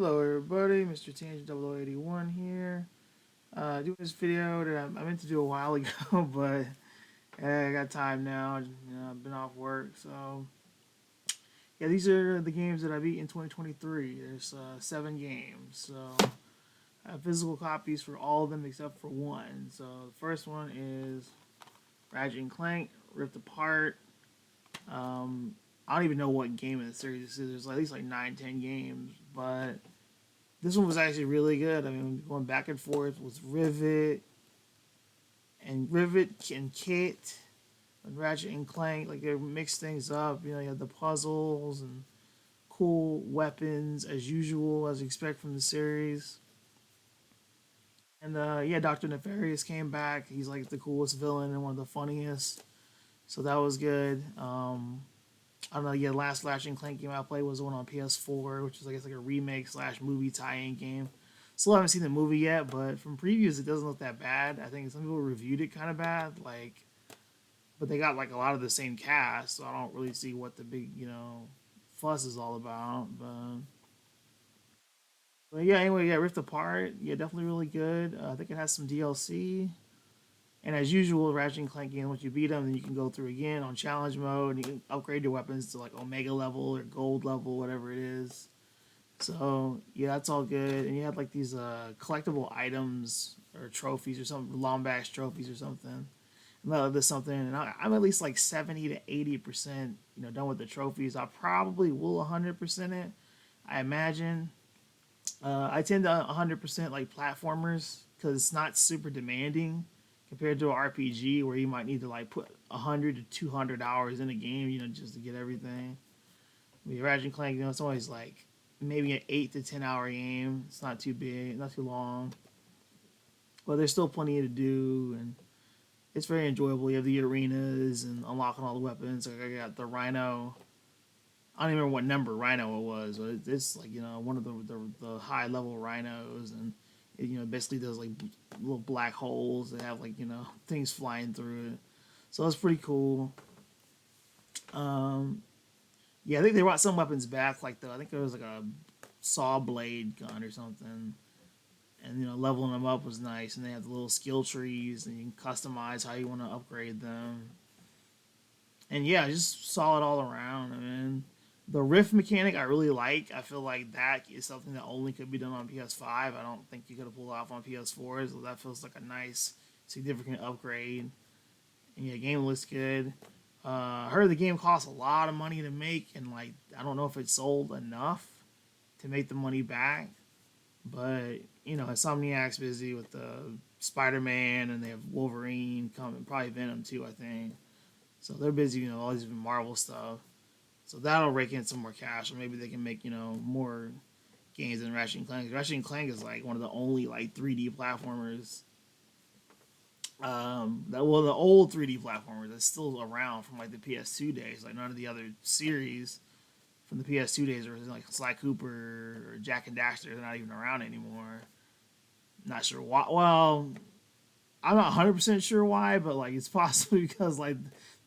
Hello everybody, Mr. Tangent 0081 here. Doing this video that I meant to do a while ago, but I got time now. I've been off work, so yeah, these are the games that I beat in 2023. There's 7 games, so I have physical copies for all of them except for one. So the first one is Ratchet and Clank Rift Apart. I don't even know what game in the series this is. There's at least like 9, 10 games, but this one was actually really good. I mean, going back and forth with Rivet and Kit and Ratchet and Clank. Like they mix things up. You had the puzzles and cool weapons as usual, as you expect from the series. And yeah, Doctor Nefarious came back. He's like the coolest villain and one of the funniest. So that was good. I don't know. Yeah, last Ratchet and Clank game I played was the one on PS4, which is I guess like a remake slash movie tie-in game. Still haven't seen the movie yet, but from previews it doesn't look that bad. I think some people reviewed it kind of bad, but they got like a lot of the same cast, so I don't really see what the big fuss is all about. But yeah, anyway, yeah, Rift Apart, yeah, definitely really good. I think it has some DLC. And as usual, Ratchet and Clank games, once you beat them, then you can go through again on challenge mode, and you can upgrade your weapons to like Omega level or Gold level, whatever it is. So yeah, that's all good. And you had like these collectible items or trophies or something, Lombax trophies or something. And there's something, and I'm at least like 70 to 80%, done with the trophies. I probably will 100% it. I imagine. I tend to 100% like platformers because it's not super demanding compared to an RPG where you might need to like put 100 to 200 hours in a game, just to get everything. With Ratchet and Clank, it's always like maybe an 8 to 10 hour game. It's not too big, not too long, but there's still plenty to do, and it's very enjoyable. You have the arenas and unlocking all the weapons. Like I got the Rhino. I don't even remember what number Rhino it was, but it's like one of the high level rhinos, and it basically does like little black holes that have like things flying through it. So it's pretty cool. Um, yeah, I think they brought some weapons back. Like I think there was like a saw blade gun or something, and leveling them up was nice. And they have the little skill trees, and you can customize how you want to upgrade them. And yeah, just solid all around. I mean, the rift mechanic I really like. I feel like that is something that only could be done on PS5. I don't think you could have pulled off on PS4. So that feels like a nice, significant upgrade. And yeah, game looks good. I heard the game costs a lot of money to make, and like I don't know if it sold enough to make the money back. But Insomniac's busy with the Spider-Man, and they have Wolverine coming, probably Venom too, I think. So they're busy, all these Marvel stuff. So that'll rake in some more cash, or maybe they can make more games than Ratchet and Clank. Ratchet and Clank is like one of the only like 3D platformers. The old 3D platformers that's still around from like the PS2 days. Like none of the other series from the PS2 days, or like Sly Cooper or Jack and Daxter, they're not even around anymore. Not sure why. Well, I'm not 100% sure why, but like it's possibly because like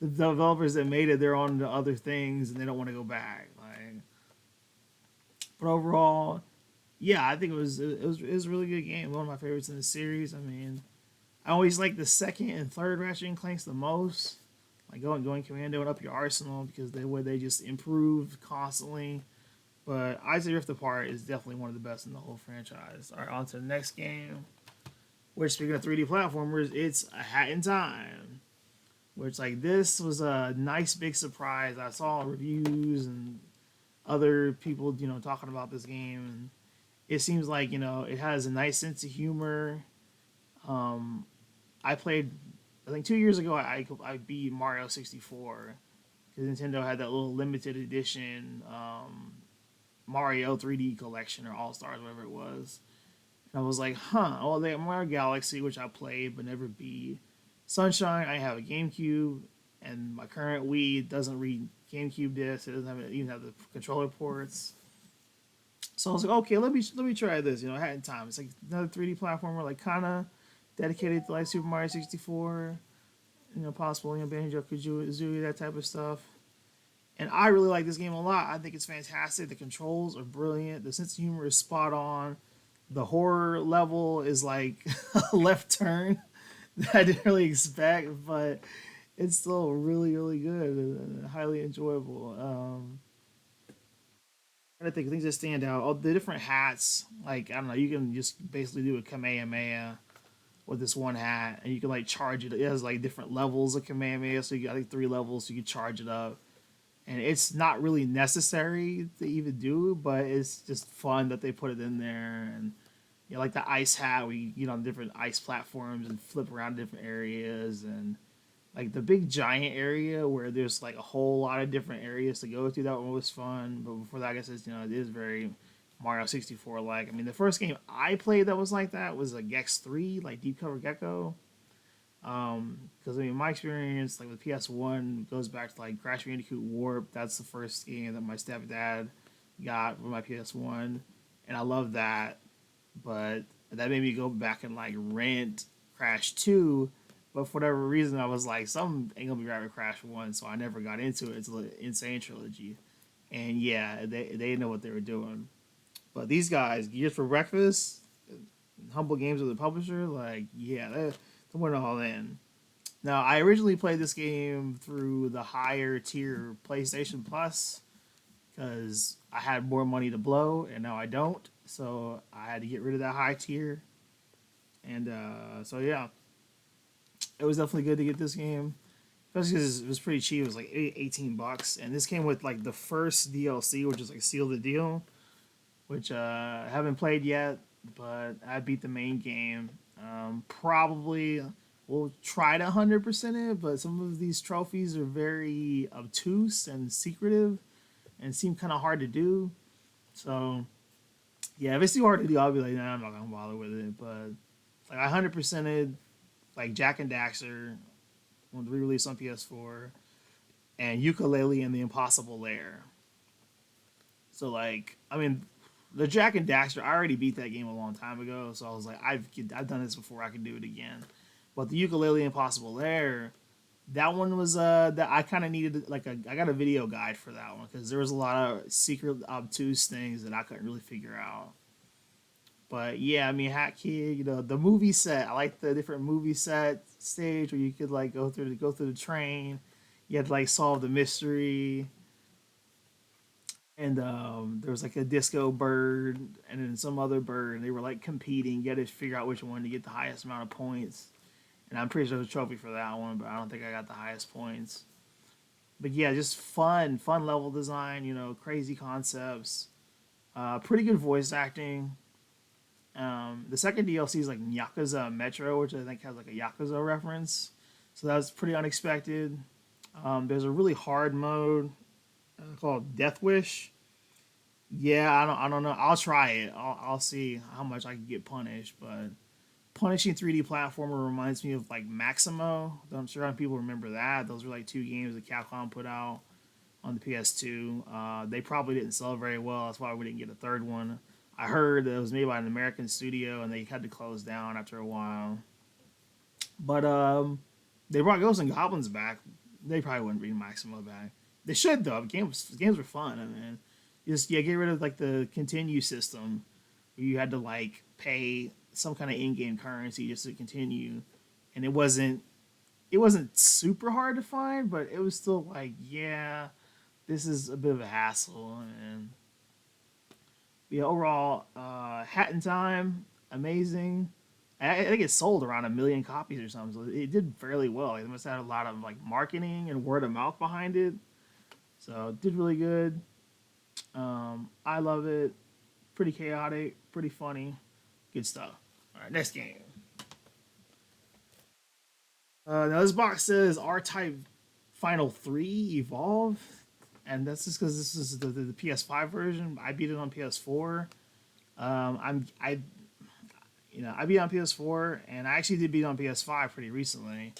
the developers that made it, they're on to other things and they don't want to go back. Like, but overall, yeah, I think it was a really good game. One of my favorites in the series. I mean, I always like the second and third Ratchet and Clanks the most. Like going commando and up your arsenal because they just improve constantly. But Isaac Rift Apart is definitely one of the best in the whole franchise. All right, on to the next game. Which, speaking of 3D platformers, it's A Hat in Time. Which, like, this was a nice big surprise. I saw reviews and other people, talking about this game, and it seems like it has a nice sense of humor. Um, I played, I think 2 years ago, I beat Mario 64 because Nintendo had that little limited edition Mario 3D collection or All Stars, whatever it was. And I was like, huh. Well, they have Mario Galaxy, which I played but never beat. Sunshine, I have a GameCube, and my current Wii doesn't read GameCube discs. It doesn't even have the controller ports. So I was like, okay, let me try this. I had time. It's like another 3D platformer, like kind of dedicated to like Super Mario 64. Possible, Banjo Kazooie, that type of stuff. And I really like this game a lot. I think it's fantastic. The controls are brilliant. The sense of humor is spot on. The horror level is like a left turn that I didn't really expect, but it's still really, really good and highly enjoyable. I think things that stand out. Oh, the different hats. Like I don't know, you can just basically do a Kamehameha with this one hat, and you can like charge it. It has like different levels of Kamehameha, so you got like 3 levels, so you can charge it up. And it's not really necessary to even do, but it's just fun that they put it in there. And you know, like the ice hat, we get on different ice platforms and flip around different areas, and like the big giant area where there's like a whole lot of different areas to go to. That one was fun, but before that, I guess it's, it is very Mario 64 like. I mean, the first game I played that was like that was a Gex 3, like Deep Cover Gecko. Because I mean, my experience like with PS1 goes back to like Crash Bandicoot Warp. That's the first game that my stepdad got for my PS1, and I love that. But that made me go back and like rent Crash 2. But for whatever reason, I was like, some ain't gonna be right with Crash 1, so I never got into it until the Insane Trilogy. And yeah, they didn't know what they were doing. But these guys, Gears for Breakfast, Humble Games of the publisher, like, yeah, they went all in. Now, I originally played this game through the higher tier PlayStation Plus because I had more money to blow, and now I don't. So I had to get rid of that high tier. And so, yeah, it was definitely good to get this game, especially because it was pretty cheap. It was like $18, and this came with like the first DLC, which is like Seal the Deal, which I haven't played yet, but I beat the main game. Probably will try to 100% it, but some of these trophies are very obtuse and secretive and seem kind of hard to do. So, yeah, if it's too hard to do, I'll be like, nah, I'm not going to bother with it. But, like, I 100%ed, like, Jack and Daxter when re released on PS4, and Ukulele and the Impossible Lair. So, like, I mean, the Jack and Daxter, I already beat that game a long time ago, so I was like, I've done this before, I can do it again. But the Ukulele Impossible Lair, that one was that I kind of needed like I got a video guide for that one because there was a lot of secret obtuse things that I couldn't really figure out. But yeah, I mean, Hat Kid, the movie set. I like the different movie set stage where you could like go through the train. You had to like solve the mystery, and there was like a disco bird and then some other bird, and they were like competing. You had to figure out which one to get the highest amount of points. And I'm pretty sure there's a trophy for that one, but I don't think I got the highest points. But yeah, just fun level design. Crazy concepts. Pretty good voice acting. The second DLC is like Yakuza Metro, which I think has like a Yakuza reference. So that was pretty unexpected. There's a really hard mode called Death Wish. Yeah, I don't know. I'll try it. I'll see how much I can get punished, but punishing 3D platformer reminds me of like Maximo. I'm sure people remember that. Those were like two games that Capcom put out on the PS2. They probably didn't sell very well. That's why we didn't get a third one. I heard that it was made by an American studio and they had to close down after a while. But they brought Ghosts and Goblins back. They probably wouldn't bring Maximo back. They should though. Games were fun. I mean, just yeah, get rid of like the continue system where you had to like pay some kind of in-game currency just to continue, and it wasn't super hard to find, but it was still like, yeah, this is a bit of a hassle. And yeah, overall, Hat in Time, amazing. I think it sold around 1 million copies or something, so it did fairly well. Like, it must have had a lot of like marketing and word of mouth behind it, so it did really good. I love it. Pretty chaotic, pretty funny, good stuff. All right, next game. Now this box says R-Type Final 3 Evolve, and that's just because this is the PS5 version. I beat it on PS4. I beat it on PS4, and I actually did beat it on PS5 pretty recently.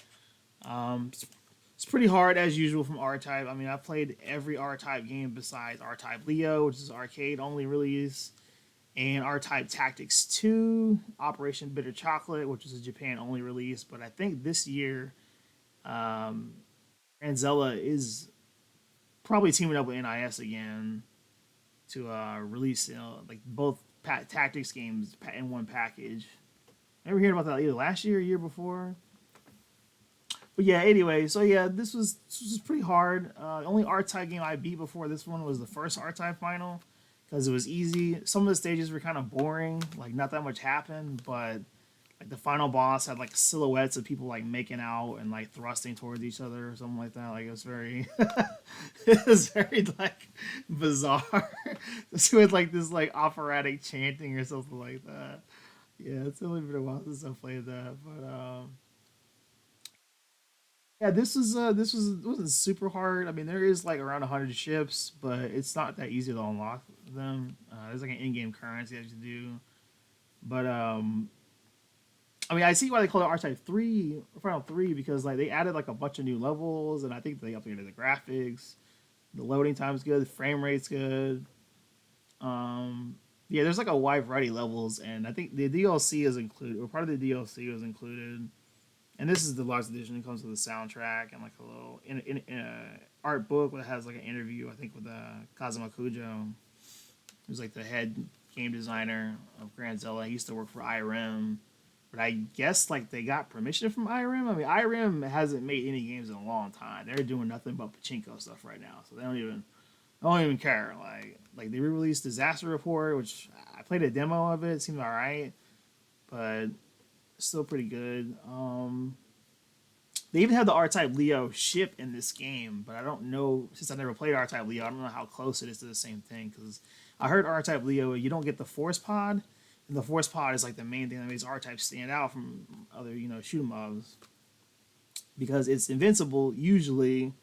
It's pretty hard as usual from R-Type. I mean, I've played every R-Type game besides R-Type Leo, which is arcade only release, and R-Type Tactics 2, Operation Bitter Chocolate, which is a Japan only release. But I think this year, Ranzella is probably teaming up with NIS again to release, like both tactics games in one package. Ever heard about that either last year or year before? But yeah, anyway, so yeah, this was pretty hard. Only R type game I beat before this one was the first R type final because it was easy. Some of the stages were kind of boring, like not that much happened, but like the final boss had like silhouettes of people like making out and like thrusting towards each other or something like that. Like it was very, it was very like bizarre. With like this like operatic chanting or something like that. Yeah, it's only been a while since I played that, but yeah, this was it wasn't super hard. I mean, there is like around 100 ships, but it's not that easy to unlock them. There's like an in-game currency that you have to do, but I mean, I see why they call it R-Type 3, Final 3, because like they added like a bunch of new levels, and I think they updated the graphics. The loading time's good, the frame rate's good. Um, yeah, there's like a wide variety of levels, and I think the DLC is included, or part of the DLC was included. And this is the large edition. It comes with a soundtrack and like a little art book that has like an interview, I think, with Kazuma Kujo, who's like the head game designer of Grand Zella. He used to work for IRM, but I guess like they got permission from IRM. I mean, IRM hasn't made any games in a long time. They're doing nothing but pachinko stuff right now, so they don't even care. Like they re-released Disaster Report, which I played a demo of it. It seemed all right, but still pretty good. They even have the R-Type Leo ship in this game, but I don't know, since I never played R-Type Leo, I don't know how close it is to the same thing. Because I heard R-Type Leo, you don't get the Force Pod, and the Force Pod is like the main thing that makes R-Type stand out from other shoot 'em ups because it's invincible usually,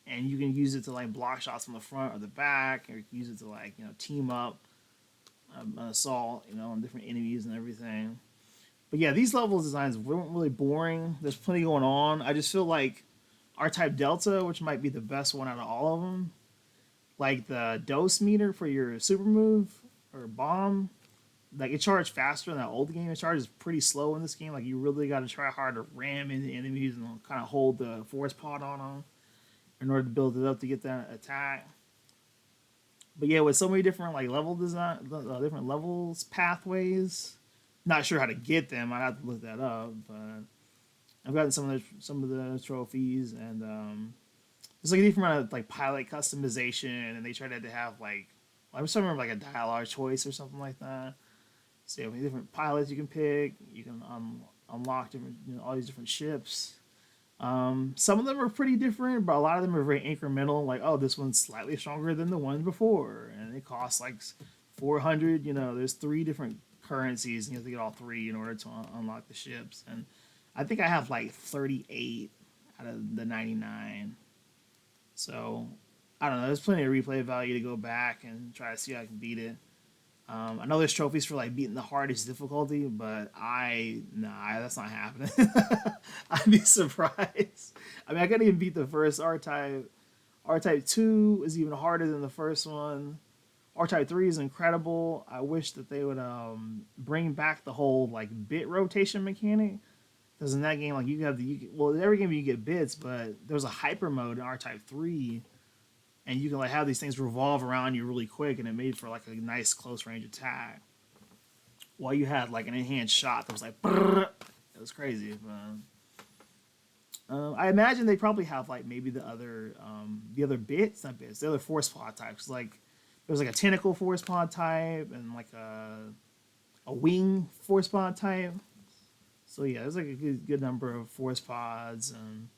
and you can use it to like block shots from the front or the back, or you can use it to like team up an assault, on different enemies and everything. But yeah, these level designs weren't really boring. There's plenty going on. I just feel like R-Type Delta, which might be the best one out of all of them, like the dose meter for your super move or bomb, like it charged faster in that old game. It charges pretty slow in this game. Like you really got to try hard to ram into enemies and kind of hold the force pod on them in order to build it up to get that attack. But yeah, with so many different like level design, different levels, pathways. Not sure how to get them. I have to look that up, but I've gotten some of the trophies, and there's like a different amount of like pilot customization, and they tried to have like I was remember like a dialogue choice or something like that. So you have different pilots you can pick. You can unlock different all these different ships. Some of them are pretty different, but a lot of them are very incremental. Like, oh, this one's slightly stronger than the one before, and it costs like 400. There's three different currencies, and you have to get all three in order to unlock the ships. And I think I have like 38 out of the 99. So I don't know. There's plenty of replay value to go back and try to see how I can beat it. I know there's trophies for like beating the hardest difficulty, but that's not happening. I'd be surprised. I mean, I couldn't even beat the first R type. R type 2 is even harder than the first one. R type 3 is incredible. I wish that they would bring back the whole like bit rotation mechanic. Because in that game, like well, every game you get bits, but there's a hyper mode in R type 3, and you can like have these things revolve around you really quick, and it made for like a nice close range attack. While you had like an enhanced shot that was like, brrr. It was crazy. But, I imagine they probably have like maybe the other bits, not bits, the other force pod types. Like there's like a tentacle force pod type and like a wing force pod type. So yeah, there's like a good number of force pods, and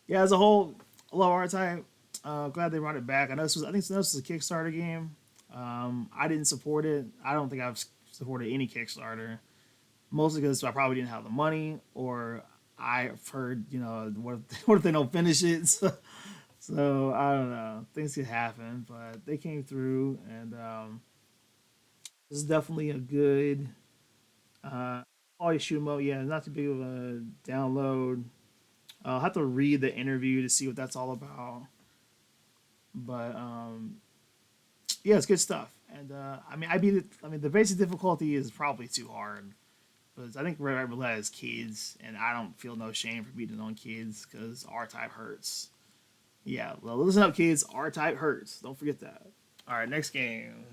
yeah, as a whole, I love R type. Glad they brought it back. I think this was a Kickstarter game. I didn't support it. I don't think I've supported any Kickstarter, mostly because I probably didn't have the money, or I've heard, what if they don't finish it? So I don't know. Things could happen, but they came through, and this is definitely a good. Always shoot 'em up. Yeah, not too big of a download. I'll have to read the interview to see what that's all about. But yeah, it's good stuff. And I mean, the basic difficulty is probably too hard. But I think Red Red Roulette is kids, and I don't feel no shame for beating on kids because R type hurts. Yeah, well, listen up, kids. R type hurts. Don't forget that. All right, next game.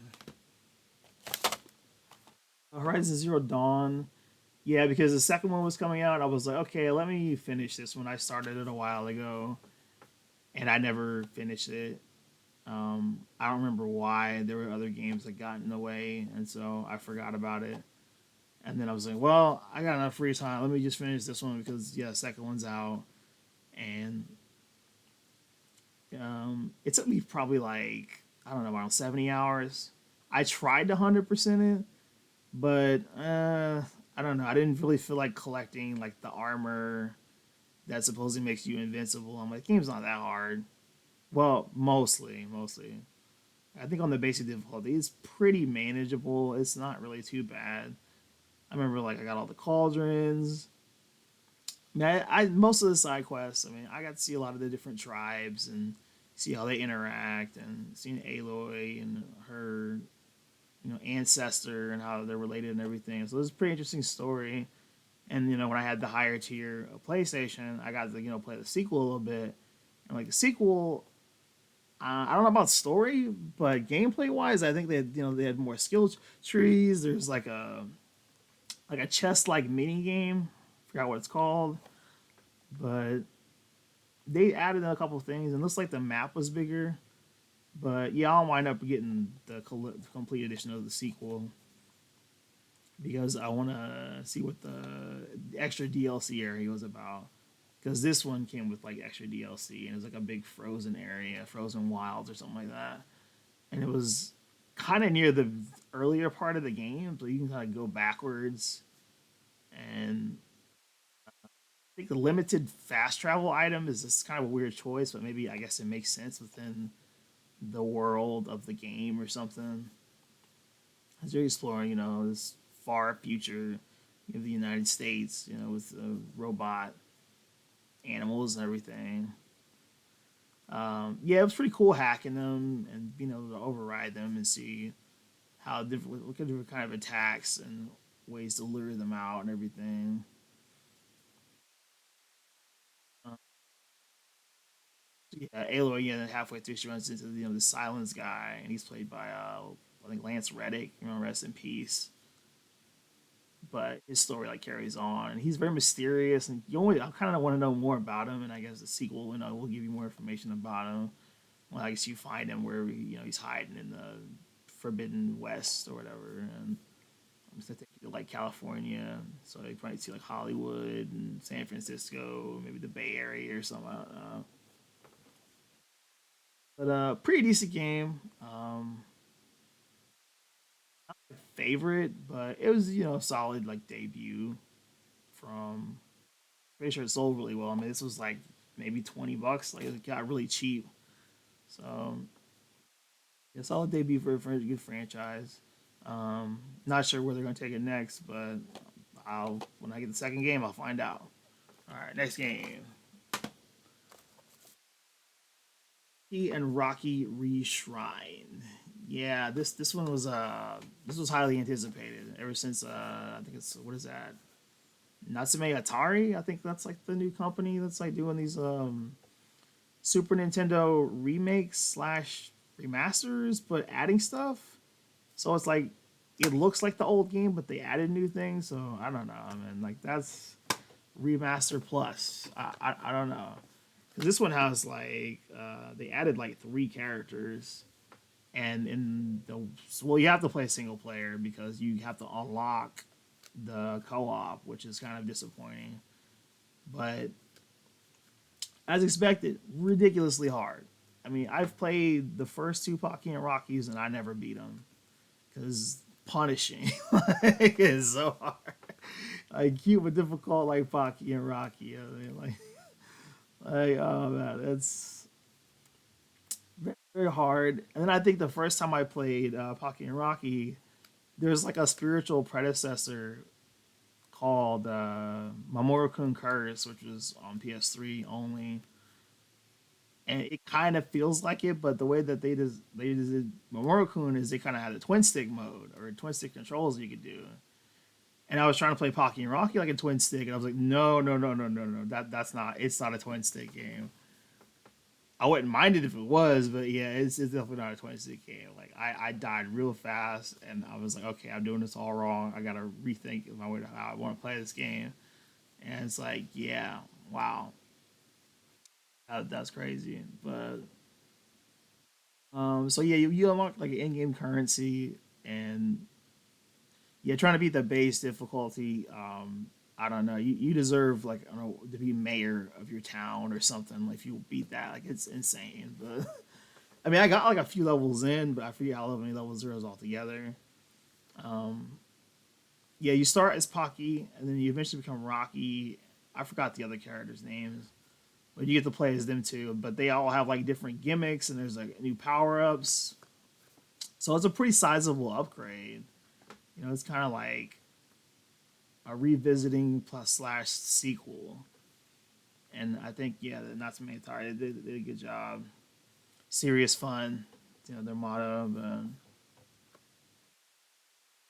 Horizon Zero Dawn. Yeah, because the second one was coming out, I was like, okay, let me finish this one. I started it a while ago, and I never finished it. I don't remember why. There were other games that got in the way, and so I forgot about it. And then I was like, well, I got enough free time. Let me just finish this one because yeah, the second one's out, and it took me probably like I don't know around 70 hours. I tried to 100% it, but I don't know. I didn't really feel like collecting like the armor that supposedly makes you invincible. I'm like, the game's not that hard. Well, mostly. I think on the basic difficulty, it's pretty manageable. It's not really too bad. I remember like I got all the cauldrons. Man, I most of the side quests. I mean, I got to see a lot of the different tribes and see how they interact, and seeing Aloy and her, ancestor and how they're related and everything. So it was a pretty interesting story. And when I had the higher tier of PlayStation, I got to play the sequel a little bit. And like the sequel, I don't know about story, but gameplay wise, I think they had more skill trees. There's like a chess like mini game. Forgot what it's called, but they added a couple things and it looks like the map was bigger. But yeah, I'll wind up getting the complete edition of the sequel because I want to see what the extra DLC area was about. Because this one came with like extra DLC and it was like a big frozen area, frozen wilds or something like that. And it was kind of near the earlier part of the game, so you can kind of go backwards. And I think the limited fast travel item is just kind of a weird choice, but maybe I guess it makes sense within the world of the game or something. As you're exploring, this far future of the United States, with robot animals and everything. Yeah, it was pretty cool hacking them and being able to override them and see how different, what different kind of attacks and ways to lure them out and everything. Uh, yeah, Aloy, yeah, then halfway through she runs into the Silence guy, and he's played by I think Lance Reddick. Rest in peace. But his story like carries on, and he's very mysterious, and I kind of want to know more about him. And I guess the sequel, will give you more information about him. Well, I guess you find him where he's hiding in the Forbidden West or whatever, and I'm just gonna take you to like California, so you probably see like Hollywood and San Francisco, maybe the Bay Area or something. I don't know. But pretty decent game. Favorite, but it was solid like debut from. Pretty sure it sold really well. I mean, this was like maybe $20. Like it got really cheap. So yeah, solid debut for a good franchise. Not sure where they're gonna take it next, but I'll when I get the second game, I'll find out. All right, next game. And Rocky Reshrine. Yeah, this one was this was highly anticipated ever since I think it's what is that? Natsume Atari. I think that's like the new company that's like doing these Super Nintendo remakes slash remasters, but adding stuff. So it's like it looks like the old game, but they added new things. So I don't know. I mean, like that's remaster plus. I don't know. Because this one has like they added like three characters, and in the well, you have to play single player because you have to unlock the co-op, which is kind of disappointing. But as expected, ridiculously hard. I mean, I've played the first two Pocky and Rockies and I never beat them because punishing like, is so hard. Like cute but difficult, like Pocky and Rocky. I mean, like oh man, it's very, very hard. And then I think the first time I played Pocky and Rocky, there's like a spiritual predecessor called Mamoru-kun Curse, which was on PS3 only, and it kind of feels like it, but the way that they just did Mamoru-kun is they kind of had a twin stick mode or twin stick controls you could do. And I was trying to play Pocky and Rocky like a twin stick, and I was like, no, no, no, no, no, no, that's not it's not a twin stick game. I wouldn't mind it if it was, but yeah, it's definitely not a 26 game. Like I died real fast, and I was like, okay, I'm doing this all wrong. I gotta rethink my way to how I want to play this game. And it's like, yeah, wow, that's crazy. But so yeah, you unlock like an in-game currency, and yeah, trying to beat the base difficulty. I don't know. You deserve like I don't know to be mayor of your town or something. Like if you beat that, like it's insane. But I mean, I got like a few levels in, but I forget how many levels there is altogether. Um, yeah, you start as Pocky, and then you eventually become Rocky. I forgot the other characters' names, but you get to play as them too. But they all have like different gimmicks, and there's like new power ups. So it's a pretty sizable upgrade. You know, it's kind of like a revisiting plus slash sequel. And I think yeah, not to Matar, they did a good job. Serious fun, you know their motto. But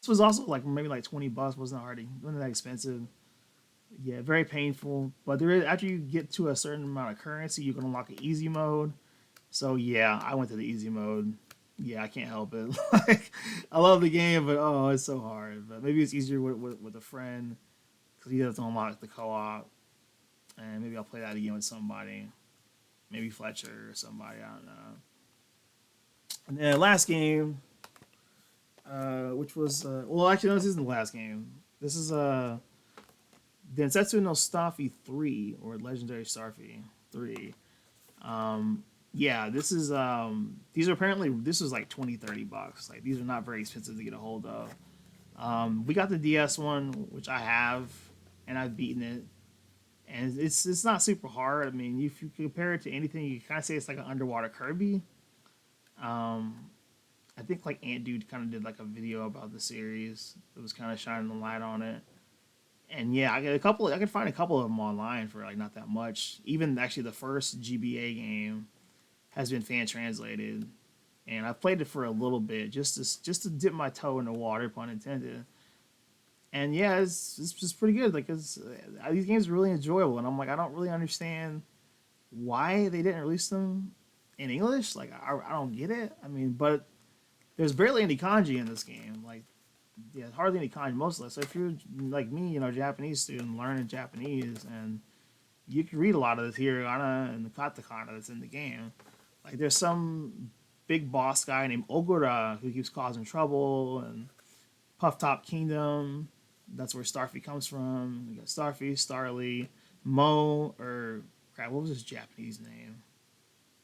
this was also like maybe like $20. Wasn't that expensive. Yeah, very painful. But there is after you get to a certain amount of currency, you can unlock an easy mode. So yeah, I went to the easy mode. Yeah, I can't help it. Like I love the game, but oh, it's so hard. But maybe it's easier with a friend because he doesn't unlock the co-op, and maybe I'll play that again with somebody. Maybe Fletcher or somebody. I don't know. And then last game, which was well, actually no, this isn't the last game. This is Densetsu no Starfy 3 or Legendary Starfy 3. Yeah, this is these are apparently this was like 20-30 bucks. Like these are not very expensive to get a hold of. We got the DS one, which I have, and I've beaten it, and it's not super hard. I mean, if you compare it to anything, you kind of say it's like an underwater Kirby. Um, I think like Ant Dude kind of did like a video about the series. It was kind of shining the light on it. And yeah, I get a couple. I could find a couple of them online for like not that much. Even actually, the first GBA game has been fan translated, and I've played it for a little bit just to dip my toe in the water, pun intended. And yeah, it's just pretty good. Like, these games are really enjoyable, and I'm like, I don't really understand why they didn't release them in English. Like, I don't get it. I mean, but there's barely any kanji in this game. Like, yeah, hardly any kanji mostly. So if you're like me, you know, Japanese student learning Japanese, and you can read a lot of the hiragana and the katakana that's in the game. Like, there's some big boss guy named Ogura who keeps causing trouble, and Puff Top Kingdom. That's where Starfy comes from. You got Starfy, Starly, Mo, or crap, what was his Japanese name?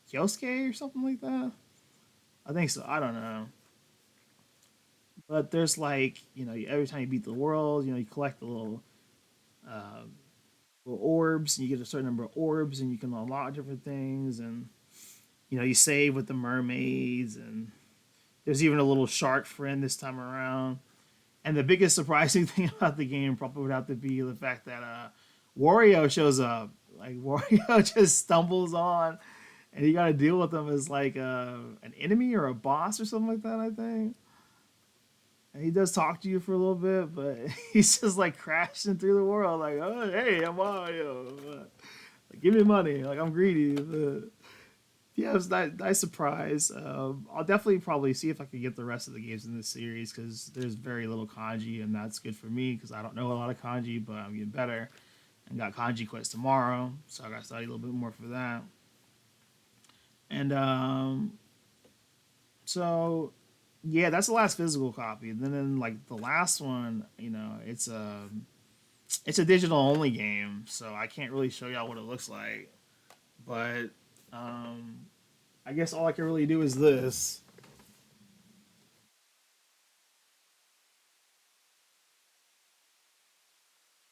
Kyosuke or something like that. I think so. I don't know. But there's like every time you beat the world, you collect the uh, little orbs, and you get a certain number of orbs, and you can unlock different things, and you save with the mermaids, and there's even a little shark friend this time around. And the biggest surprising thing about the game probably would have to be the fact that Wario shows up. Like Wario just stumbles on, and you got to deal with him as like an enemy or a boss or something like that. I think. And he does talk to you for a little bit, but he's just like crashing through the world, like, "Oh, hey, I'm Mario. Like, give me money. Like, I'm greedy." But yeah, it was nice surprise. I'll definitely probably see if I can get the rest of the games in this series because there's very little kanji, and that's good for me because I don't know a lot of kanji, but I'm getting better. And got kanji quest tomorrow, so I got to study a little bit more for that. And so yeah, that's the last physical copy. And then like the last one, it's a digital only game, so I can't really show y'all what it looks like. But um, I guess all I can really do is this.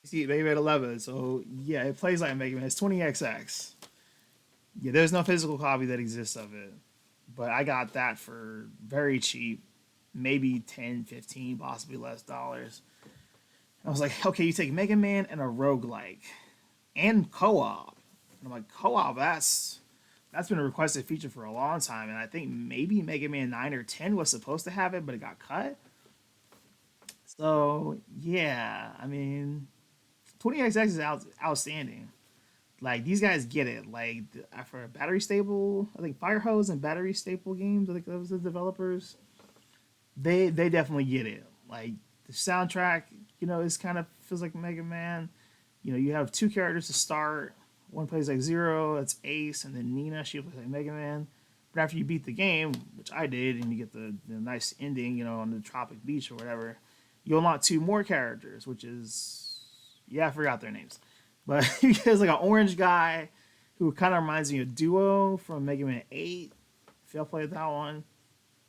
You see, Mega Man 11. So yeah, it plays like Mega Man. It's 20XX. Yeah, there's no physical copy that exists of it, but I got that for very cheap, maybe 10, 15, possibly less dollars. I was like, okay, you take Mega Man and a roguelike and co-op. And I'm like, co-op, that's been a requested feature for a long time, and I think maybe Mega Man 9 or 10 was supposed to have it, but it got cut. So yeah, I mean, 20XX is outstanding. Like these guys get it. Like for battery stable, I think Fire Hose and Battery Staple Games, I think those are the developers. They definitely get it. Like the soundtrack, is kind of feels like Mega Man. You have two characters to start. One plays like Zero, that's Ace, and then Nina, she plays like Mega Man. But after you beat the game, which I did, and you get the nice ending, on the tropic beach or whatever, you unlock two more characters, which is, yeah, I forgot their names. But there's like an orange guy who kind of reminds me of Duo from Mega Man 8, if y'all played that one.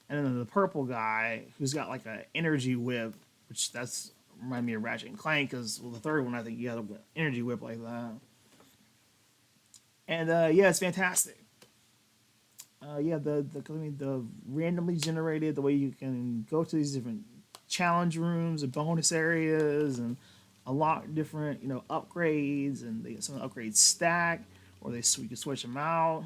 And then the purple guy who's got like an energy whip, which that's remind me of Ratchet and Clank, because the third one I think you got an energy whip like that. And yeah, it's fantastic. Yeah, the randomly generated, the way you can go to these different challenge rooms and bonus areas and unlock different upgrades, and some of the upgrades stack, or you can switch them out.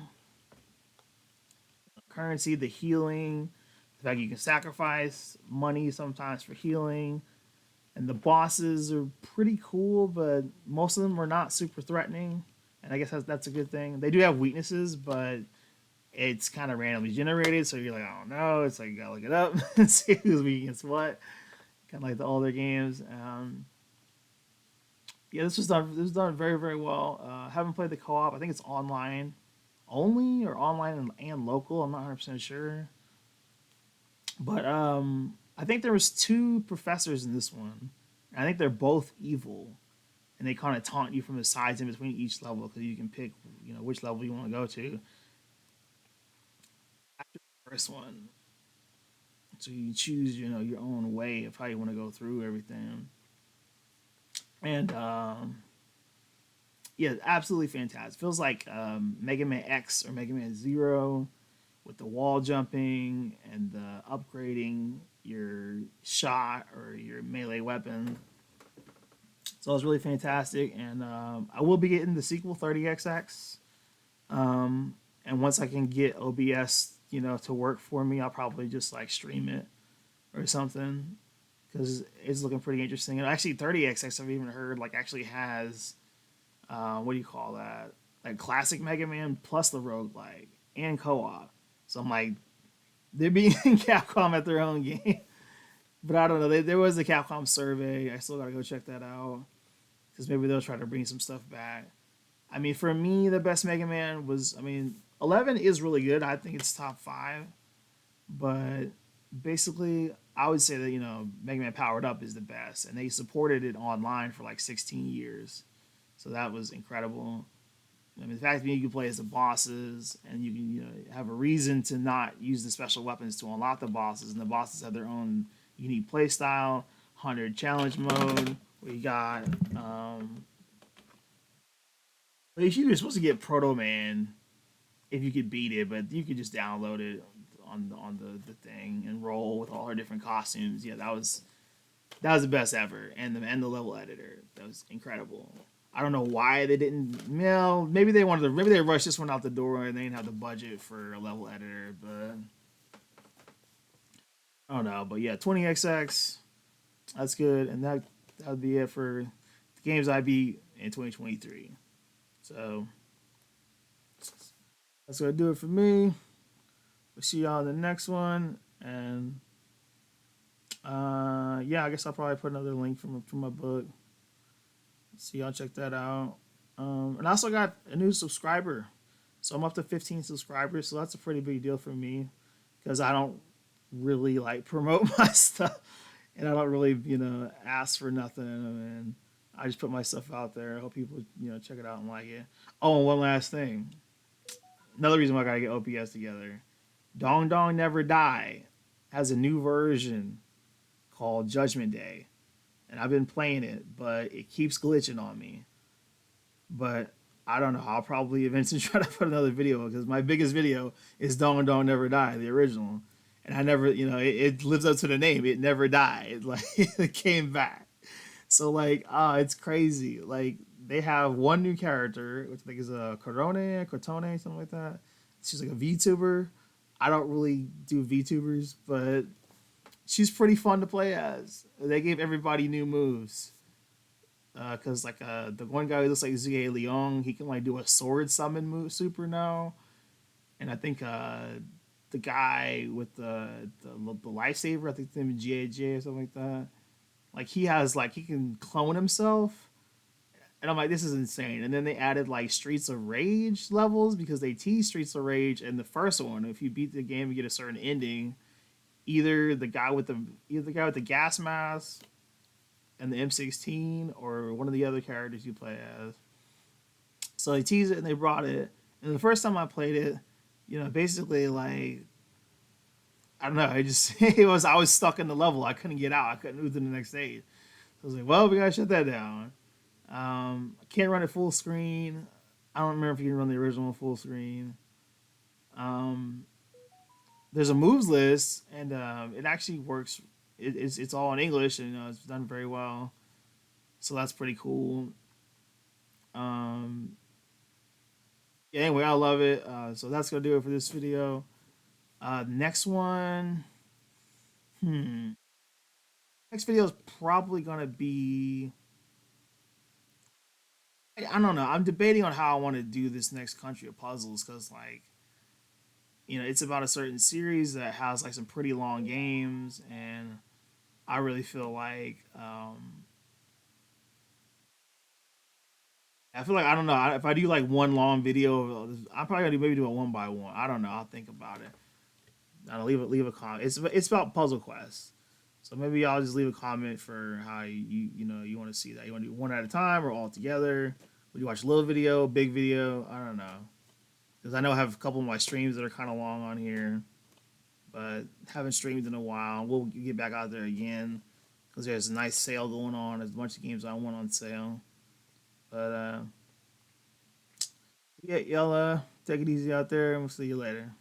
Currency, the healing, the fact you can sacrifice money sometimes for healing, and the bosses are pretty cool, but most of them are not super threatening, and I guess that's a good thing. They do have weaknesses, but it's kind of randomly generated, so you're like, I don't know. It's like you gotta look it up and see who's weak against what. Kind of like the older games. Yeah, this was done very very well. Haven't played the co-op. I think it's online only, or online and local. I'm not 100% sure. But I think there was two professors in this one. I think they're both evil, and they kind of taunt you from the sides in between each level, because you can pick which level you want to go to. After the first one, so you choose your own way of how you want to go through everything. And yeah, absolutely fantastic. Feels like Mega Man X or Mega Man Zero, with the wall jumping and the upgrading your shot or your melee weapon. So it's really fantastic, and I will be getting the sequel 30XX. And once I can get OBS, to work for me, I'll probably just like stream it or something, because it's looking pretty interesting. And actually, 30XX I've even heard like actually has what do you call that? Like classic Mega Man plus the roguelike and co-op. So I'm like, they're being Capcom at their own game. But I don't know. There was a Capcom survey. I still gotta go check that out, because maybe they'll try to bring some stuff back. I mean, for me, the best Mega Man was, I mean, 11 is really good. I think it's top five. But basically, I would say that, Mega Man Powered Up is the best. And they supported it online for like 16 years. So that was incredible. I mean, the fact that you can play as the bosses, and you can have a reason to not use the special weapons to unlock the bosses, and the bosses have their own unique play style. 100 challenge mode. We got well, you're supposed to get Proto Man if you could beat it, but you could just download it on the thing and roll with all her different costumes. Yeah, that was the best ever, and the level editor, that was incredible. I don't know why they didn't. Maybe maybe they rushed this one out the door and they didn't have the budget for a level editor, but I don't know. But yeah, 20XX, that's good, and that'd be it for the games I beat in 2023. So that's gonna do it for me. We'll see y'all in the next one, and yeah, I guess I'll probably put another link from my book. See y'all check that out. And I also got a new subscriber, so I'm up to 15 subscribers. So that's a pretty big deal for me, because I don't really like promote my stuff, and I don't really ask for nothing, and I just put my stuff out there. I hope people check it out and like it. Oh, and one last thing. Another reason why I gotta get OPS together. Dong Dong Never Die has a new version called Judgment Day, and I've been playing it, but it keeps glitching on me. But I don't know. I'll probably eventually try to put another video, because my biggest video is Dong Dong Never Die, the original, and I never, it lives up to the name. It never died. Like it came back. So like, it's crazy. Like they have one new character, which I think is a Cortone, something like that. She's like a VTuber. I don't really do VTubers, but she's pretty fun to play as. They gave everybody new moves. Because the one guy who looks like Zhe Liang, he can like do a sword summon move super now, and I think the guy with the lifesaver, I think his name is GAJ or something like that. Like he has like he can clone himself, and I'm like, this is insane. And then they added like Streets of Rage levels because they teased Streets of Rage in the first one. If you beat the game, you get a certain ending. Either the guy with the gas mask and the M16, or one of the other characters you play as. So they teased it and they brought it. And the first time I played it, basically like I don't know, I just I was stuck in the level. I couldn't get out. I couldn't move to the next stage. So I was like, well, we gotta shut that down. I can't run it full screen. I don't remember if you can run the original full screen. Um, there's a moves list, and it actually works. It's all in English, and it's done very well. So that's pretty cool. Um, yeah, anyway, I love it. So that's gonna do it for this video. Next one, hmm. Next video is probably gonna be. I don't know. I'm debating on how I want to do this next country of puzzles because, like, it's about a certain series that has like some pretty long games, and I really feel like I don't know if I do like one long video. I'm probably gonna maybe do it one by one. I don't know. I'll think about it. I'll leave a comment. It's about Puzzle Quest, so maybe I'll just leave a comment for how you want to see that. You want to do one at a time or all together? Would you watch a little video, big video? I don't know, because I know I have a couple of my streams that are kind of long on here, but haven't streamed in a while. We'll get back out there again because there's a nice sale going on. There's a bunch of games I want on sale, but yeah, y'all take it easy out there, and we'll see you later.